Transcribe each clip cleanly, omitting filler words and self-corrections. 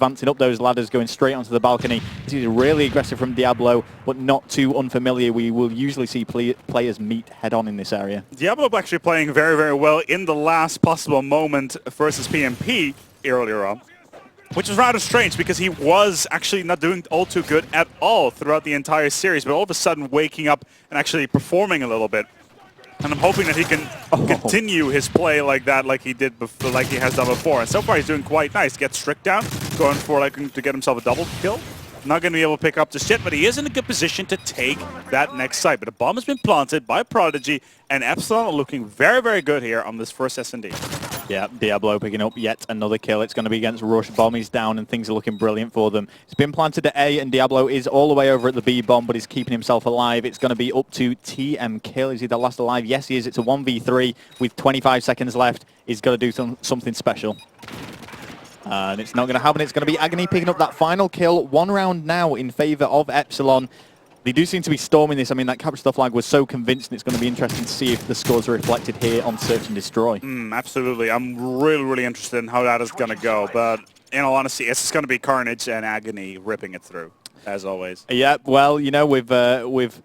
advancing up those ladders, going straight onto the balcony. This is really aggressive from Diablo, but not too unfamiliar. We will usually see players meet head-on in this area. Diablo actually playing very, very well in the last possible moment versus PMP earlier on, which was rather strange because he was actually not doing all too good at all throughout the entire series, but all of a sudden waking up and actually performing a little bit. And I'm hoping that he can continue his play like that, like he did before, like he has done before. And so far, he's doing quite nice. Gets Strict down, going for like to get himself a double kill. Not going to be able to pick up just yet, but he is in a good position to take that next site. But a bomb has been planted by Prodigy, and EpsyloN are looking very, very good here on this first S&D. Yeah, Diablo picking up yet another kill. It's going to be against Rush. Bomb is down, and things are looking brilliant for them. It's been planted at A, and Diablo is all the way over at the B bomb, but he's keeping himself alive. It's going to be up to TM Kill. Is he the last alive? Yes, he is. It's a 1v3 with 25 seconds left. He's got to do something special. And it's not going to happen. It's going to be Agony picking up that final kill. 1 round now in favor of EpsyloN. They do seem to be storming this. I mean, that capture the flag was so convincing. It's going to be interesting to see if the scores are reflected here on Search and Destroy. Absolutely. I'm really, really interested in how that is going to go. But in all honesty, it's just going to be Carnage and Agony ripping it through, as always. Yeah, well, you know, we've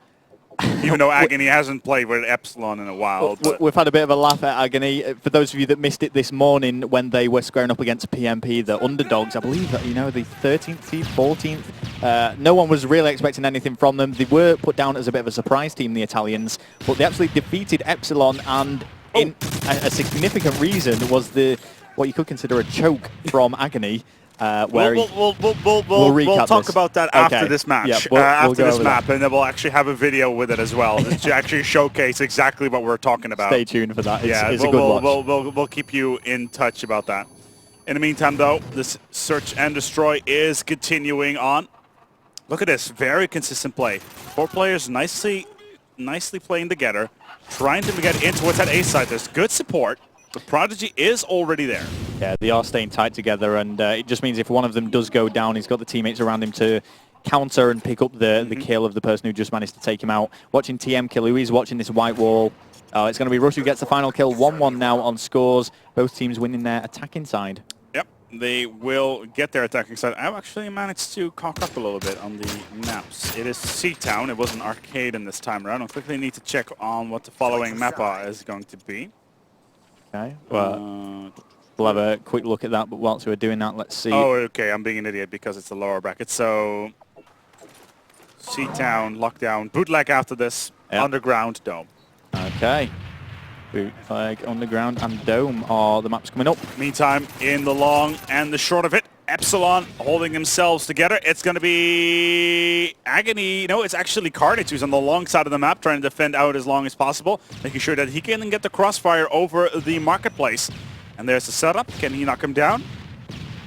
even though Agony hasn't played with EpsyloN in a while. We've had a bit of a laugh at Agony. For those of you that missed it this morning when they were squaring up against PMP, the underdogs, I believe, you know, the 13th seed, 14th. No one was really expecting anything from them. They were put down as a bit of a surprise team, the Italians, but they actually defeated EpsyloN, and in a significant reason was what you could consider a choke from Agony. We'll talk about that after this match, yeah, after this map, and then we'll actually have a video with it as well to actually showcase exactly what we're talking about. Stay tuned for that. It's a good watch. We'll keep you in touch about that. In the meantime, though, this Search and Destroy is continuing on. Look at this, very consistent play. 4 players nicely playing together, trying to get into what's at A side. There's good support. The Prodigy is already there. Yeah, they are staying tight together, and it just means if one of them does go down, he's got the teammates around him to counter and pick up the kill of the person who just managed to take him out. Watching TM Kill, who is watching this white wall. It's going to be Rush who gets the final kill. 1-1 now on scores. Both teams winning their attacking side. Yep, they will get their attacking side. I've actually managed to cock up a little bit on the maps. It is Seatown. It wasn't Arcade in this time around. I quickly need to check on what the following map is going to be. Okay, well, we'll have a quick look at that, but whilst we're doing that, let's see. Oh, okay, I'm being an idiot because it's the lower bracket. So, Seatown, Lockdown, Bootleg after this, Underground, Dome. Okay. Bootleg, Underground, and Dome are the maps coming up. Meantime, in the long and the short of it, EpsyloN holding themselves together. It's going to be Agony. No, it's actually Carnage who's on the long side of the map trying to defend out as long as possible, making sure that he can get the crossfire over the marketplace. And there's the setup. Can he knock him down?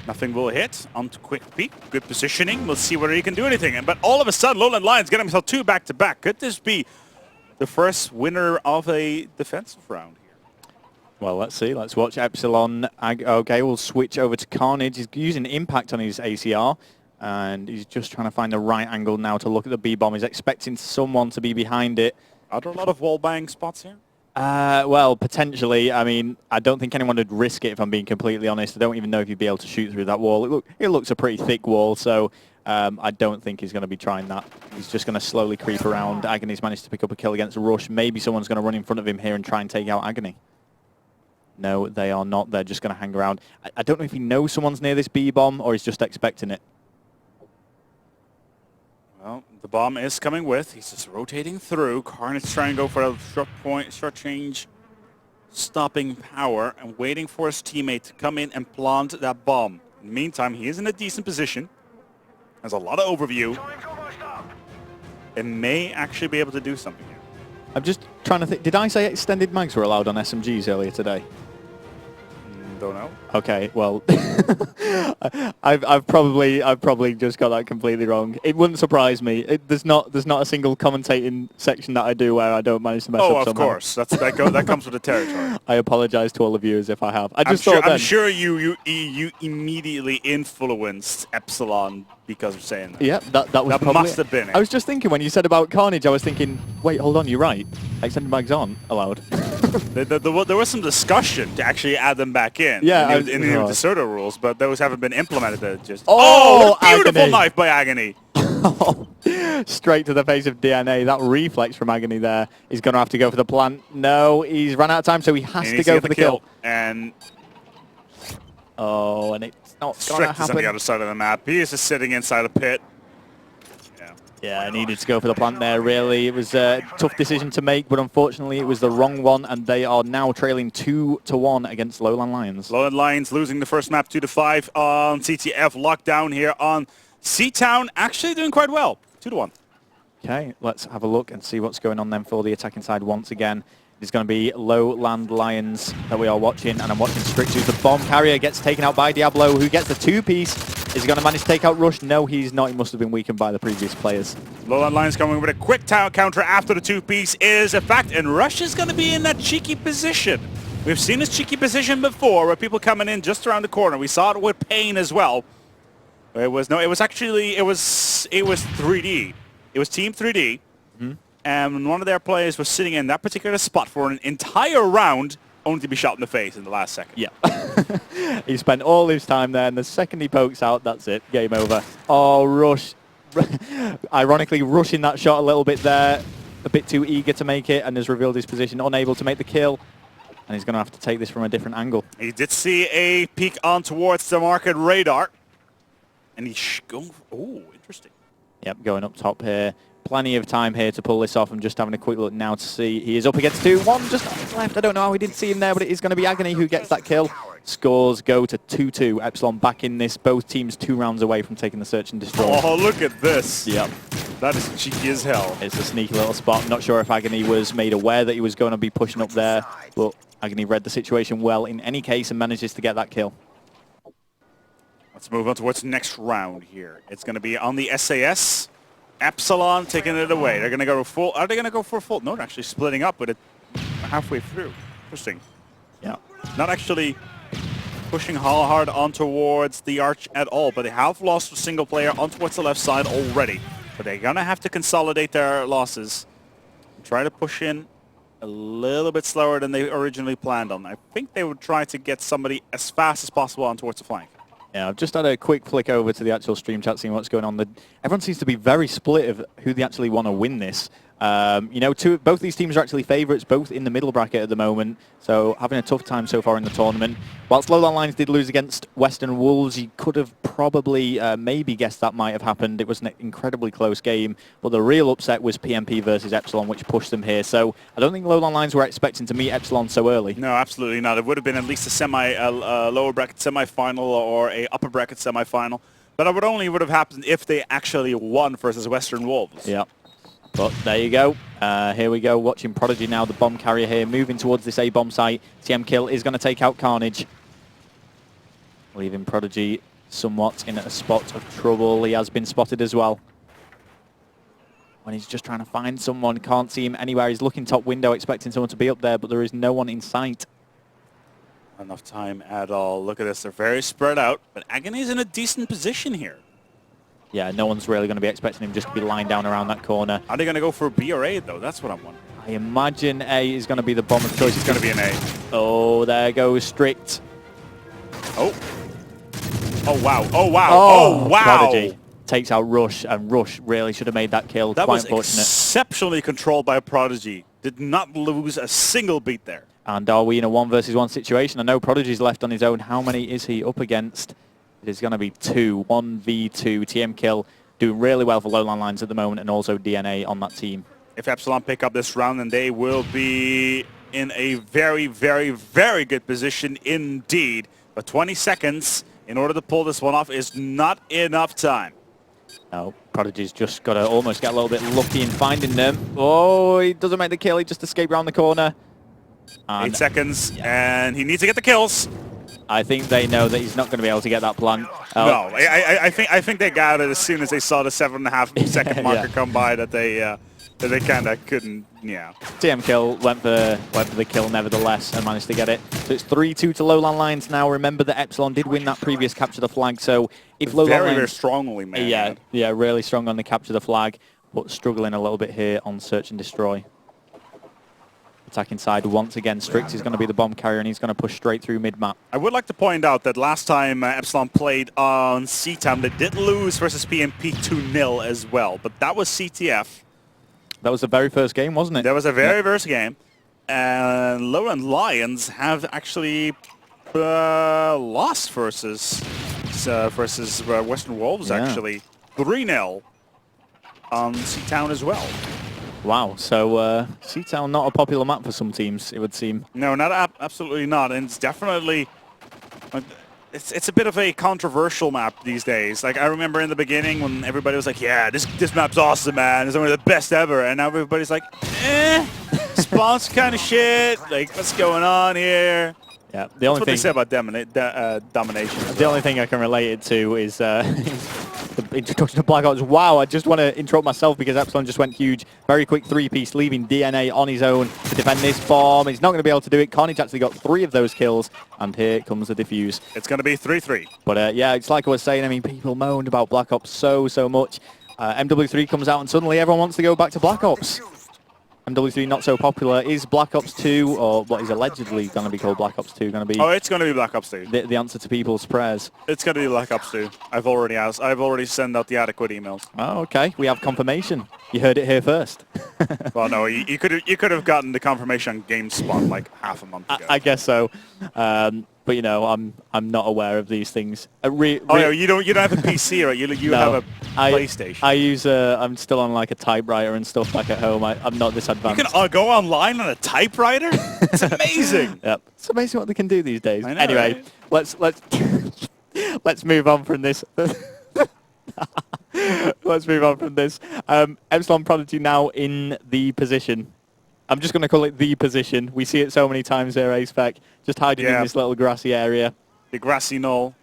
Nothing will hit. On to quick peek. Good positioning. We'll see whether he can do anything. But all of a sudden, Lowland Lions getting himself 2 back-to-back. Could this be the first winner of a defensive round? Well, let's see. Let's watch EpsyloN. Okay, we'll switch over to Carnage. He's using Impact on his ACR, and he's just trying to find the right angle now to look at the B-bomb. He's expecting someone to be behind it. Are there a lot of wall-bang spots here? Well, potentially. I mean, I don't think anyone would risk it, if I'm being completely honest. I don't even know if you'd be able to shoot through that wall. It looks a pretty thick wall, so I don't think he's going to be trying that. He's just going to slowly creep around. Agony's managed to pick up a kill against Rush. Maybe someone's going to run in front of him here and try and take out Agony. No, they are not. They're just going to hang around. I don't know if he knows someone's near this B-bomb or he's just expecting it. Well, the bomb is coming with. He's just rotating through. Carnage trying to go for a short change, stopping power, and waiting for his teammate to come in and plant that bomb. In the meantime, he is in a decent position. Has a lot of overview. And may actually be able to do something here. I'm just trying to think. Did I say extended mags were allowed on SMGs earlier today? Don't know. Okay, well, I've probably just got that completely wrong. It wouldn't surprise me. There's not a single commentating section that I do where I don't manage to mess up somehow. Oh, of course. That comes with the territory. I apologize to all of you as if I have. I'm sure you immediately influenced EpsyloN because of saying that. Yeah, that was That probably must have been it. I was just thinking when you said about Carnage, I was thinking, wait, hold on, you're right. Extended mags aren't allowed. There was some discussion to actually add them back in. Yeah, in the Deserter rules, but those haven't been implemented. Just Oh, beautiful Agony. knife by Agony. Straight to the face of DNA. That reflex from Agony there is going to have to go for the plant. No, he's run out of time, so he has to go for the kill. And oh, and it's not going to Strict is on the happen. other side of the map. He is just sitting inside a pit. Yeah, I needed to go for the plant there, really. It was a tough decision to make, but unfortunately it was the wrong one, and they are now trailing 2-1 against Lowland Lions. Lowland Lions losing the first map 2-5 on CTF. Lockdown here on C-Town. Actually doing quite well. 2-1. Okay, let's have a look and see what's going on then for the attacking side once again. It's going to be Lowland Lions that we are watching, and I'm watching Strict, who's the bomb carrier, gets taken out by Diablo, who gets the two-piece. Is he going to manage to take out Rush? No, he's not. He must have been weakened by the previous players. Lowland Lions coming with a quick counter after the two-piece is a fact, and Rush is going to be in that cheeky position. We've seen this cheeky position before, where people coming in just around the corner. We saw it with Pain as well. It was 3D. It was Team 3D. And one of their players was sitting in that particular spot for an entire round, only to be shot in the face in the last second. Yeah. He spent all his time there, and the second he pokes out, that's it. Game over. Oh, Rush. Ironically, rushing that shot a little bit there. A bit too eager to make it, and has revealed his position, unable to make the kill. And he's going to have to take this from a different angle. He did see a peek on towards the market radar. And he's going... Oh, interesting. Yep, going up top here. Plenty of time here to pull this off. I'm just having a quick look now to see. He is up against 2-1, just on his left. I don't know how he didn't see him there, but it is going to be Agony who gets that kill. Scores go to 2-2. EpsyloN back in this. Both teams 2 rounds away from taking the search and destroy. Oh, look at this. Yep. That is cheeky as hell. It's a sneaky little spot. I'm not sure if Agony was made aware that he was going to be pushing up there, but Agony read the situation well in any case and manages to get that kill. Let's move on to what's next round here. It's going to be on the SAS. EpsyloN taking it away. They're going to go full. Are they going to go for full? No, they're actually splitting up with it halfway through. Interesting. Yeah. Not actually pushing hard on towards the arch at all, but they have lost a single player on towards the left side already. But they're going to have to consolidate their losses and try to push in a little bit slower than they originally planned on. I think they would try to get somebody as fast as possible on towards the flank. Yeah, I've just had a quick flick over to the actual stream chat, seeing what's going on. Everyone seems to be very split of who they actually want to win this. You know, both these teams are actually favourites, both in the middle bracket at the moment, so having a tough time so far in the tournament. Whilst Lowland Lions did lose against Western Wolves, you could have probably maybe guessed that might have happened. It was an incredibly close game, but the real upset was PMP versus EpsyloN, which pushed them here. So I don't think Lowland Lions were expecting to meet EpsyloN so early. No, absolutely not. It would have been at least a lower bracket semi-final or a upper bracket semi-final, but it would have happened if they actually won versus Western Wolves. Yeah. But there you go. Here we go, watching Prodigy now, the bomb carrier here, moving towards this A-bomb site. TM Kill is going to take out Carnage, leaving Prodigy somewhat in a spot of trouble. He has been spotted as well. When he's just trying to find someone, can't see him anywhere. He's looking top window, expecting someone to be up there, but there is no one in sight. Not enough time at all. Look at this. They're very spread out, but Agony's in a decent position here. Yeah, no one's really going to be expecting him just to be lying down around that corner. Are they going to go for B or A, though? That's what I'm wondering. I imagine A is going to be the bomb of choice. It's going to be an A. Oh, there goes Strict. Oh. Oh, wow. Oh, wow. Oh, oh wow. Prodigy takes out Rush, and Rush really should have made that kill. That Quite was unfortunate. exceptionally controlled by Prodigy. Did not lose a single beat there. And are we in a 1 versus 1 situation? I know Prodigy's left on his own. How many is he up against? It is going to be 2. 1v2. TM Kill doing really well for Lowland Lions at the moment, and also DNA on that team. If EpsyloN pick up this round, then they will be in a very, very, very good position indeed. But 20 seconds in order to pull this one off is not enough time. No, Prodigy's just got to almost get a little bit lucky in finding them. Oh, he doesn't make the kill. He just escaped around the corner. And 8 seconds, and he needs to get the kills. I think they know that he's not going to be able to get that plant. No, I think they got it as soon as they saw the 7.5 second marker come by that they They kind of couldn't, yeah. TM kill went for the kill nevertheless and managed to get it. So it's 3-2 to Lowland Lions now. Remember that EpsyloN did win that previous capture the flag. So if Lowland Lions, very strongly, man. Yeah, really strong on the capture the flag, but struggling a little bit here on search and destroy. Attacking side once again, Strix is going to be the bomb carrier and he's going to push straight through mid-map. I would like to point out that last time EpsyloN played on CTAM, they did lose versus PMP 2-0 as well, but that was CTF. That was the very first game, wasn't it? That was a very first game. And Lowland Lions have actually lost versus Western Wolves, actually. 3-0 on C-Town as well. Wow, so C-Town not a popular map for some teams, it would seem. No, absolutely not. And it's definitely... It's a bit of a controversial map these days. Like, I remember in the beginning when everybody was like, yeah, this map's awesome, man. It's one of the best ever. And now everybody's like, spawn's kind of shit. Like, what's going on here? Yeah, That's what they say about domination. The only thing I can relate it to is the introduction of Black Ops. Wow, I just want to interrupt myself because EpsyloN just went huge. Very quick three-piece, leaving DNA on his own to defend this bomb. He's not going to be able to do it. Carnage actually got 3 of those kills, and here comes the defuse. It's going to be 3-3. But yeah, it's like I was saying, I mean, people moaned about Black Ops so much. MW3 comes out, and suddenly everyone wants to go back to Black Ops. MW3 not so popular. Is Black Ops 2, or what is allegedly going to be called Black Ops 2, going to be... Oh, it's going to be Black Ops 2. The answer to people's prayers? It's going to be Black Ops 2. I've already asked. I've already sent out the adequate emails. Oh, okay. We have confirmation. You heard it here first. Well, no, you could have gotten the confirmation on GameSpot like half a month ago. I guess so. But you know, I'm not aware of these things. Oh no, you don't have a PC, right? You have a PlayStation. I use I'm still on like a typewriter and stuff back at home. I'm not this advanced. You can go online on a typewriter? It's amazing. Yep, it's amazing what they can do these days. I know, anyway, right? let's move on from this. Let's move on from this. EpsyloN Prodigy now in the position. I'm just going to call it the position. We see it so many times there, Aspec. Just hiding in this little grassy area. The grassy knoll.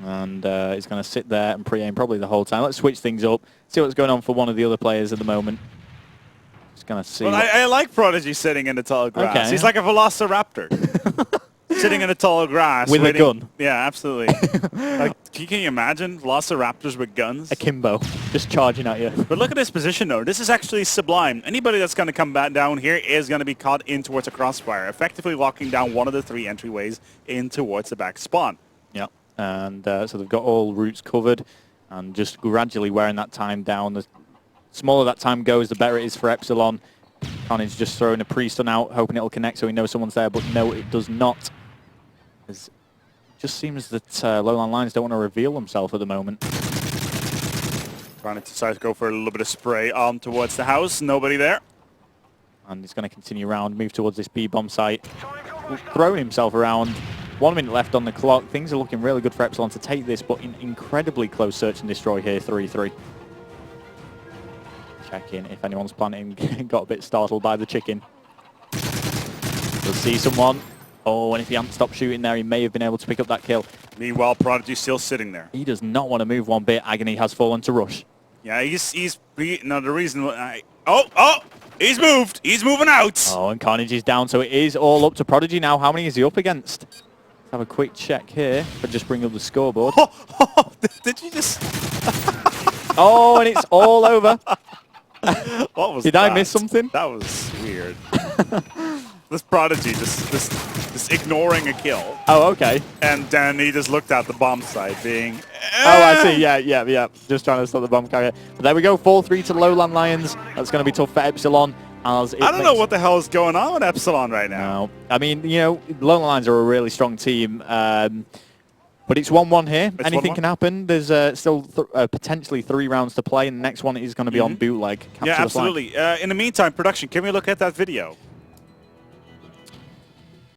And he's going to sit there and pre-aim probably the whole time. Let's switch things up. See what's going on for one of the other players at the moment. Just going to see. Well, I like Prodigy sitting in the tall grass. Okay. He's like a velociraptor. Sitting in the tall grass. With a gun. Yeah, absolutely. Like, can you imagine velociraptors with guns? Akimbo, just charging at you. But look at this position, though. This is actually sublime. Anybody that's going to come back down here is going to be caught in towards a crossfire, effectively locking down one of the 3 entryways in towards the back spawn. Yeah, and so they've got all routes covered, and just gradually wearing that time down. The smaller that time goes, the better it is for EpsyloN. Carnage just throwing a pre-stun out, hoping it'll connect so he knows someone's there, but no, it does not. It just seems that Lowland Lions don't want to reveal themselves at the moment. Trying to decide to go for a little bit of spray on towards the house. Nobody there. And he's going to continue around, move towards this B-bomb site. Throwing himself around. 1 minute left on the clock. Things are looking really good for EpsyloN to take this, but in incredibly close search and destroy here, 3-3. Check in if anyone's planting. Got a bit startled by the chicken. We'll see someone. Oh, and if he hadn't stopped shooting there, he may have been able to pick up that kill. Meanwhile, Prodigy's still sitting there. He does not want to move one bit. Agony has fallen to Rush. Yeah, no, the reason why he's moved. He's moving out. Oh, and Carnage is down, so it is all up to Prodigy now. How many is he up against? Let's have a quick check here, but just bring up the scoreboard. Did you just... Oh, and it's all over. What was Did I miss something? That was weird. This Prodigy just ignoring a kill. Oh, okay. And then he just looked at the bomb site being... Oh, I see. Yeah. Just trying to stop the bomb carrier. But there we go. 4-3 to Lowland Lions. That's going to be tough for EpsyloN. I don't know what the hell is going on with EpsyloN right now. No. I mean, you know, Lowland Lions are a really strong team. But it's 1-1 here. Anything can happen. There's still potentially 3 rounds to play, and the next one is going to be on bootleg. Yeah, absolutely. In the meantime, production, can we look at that video?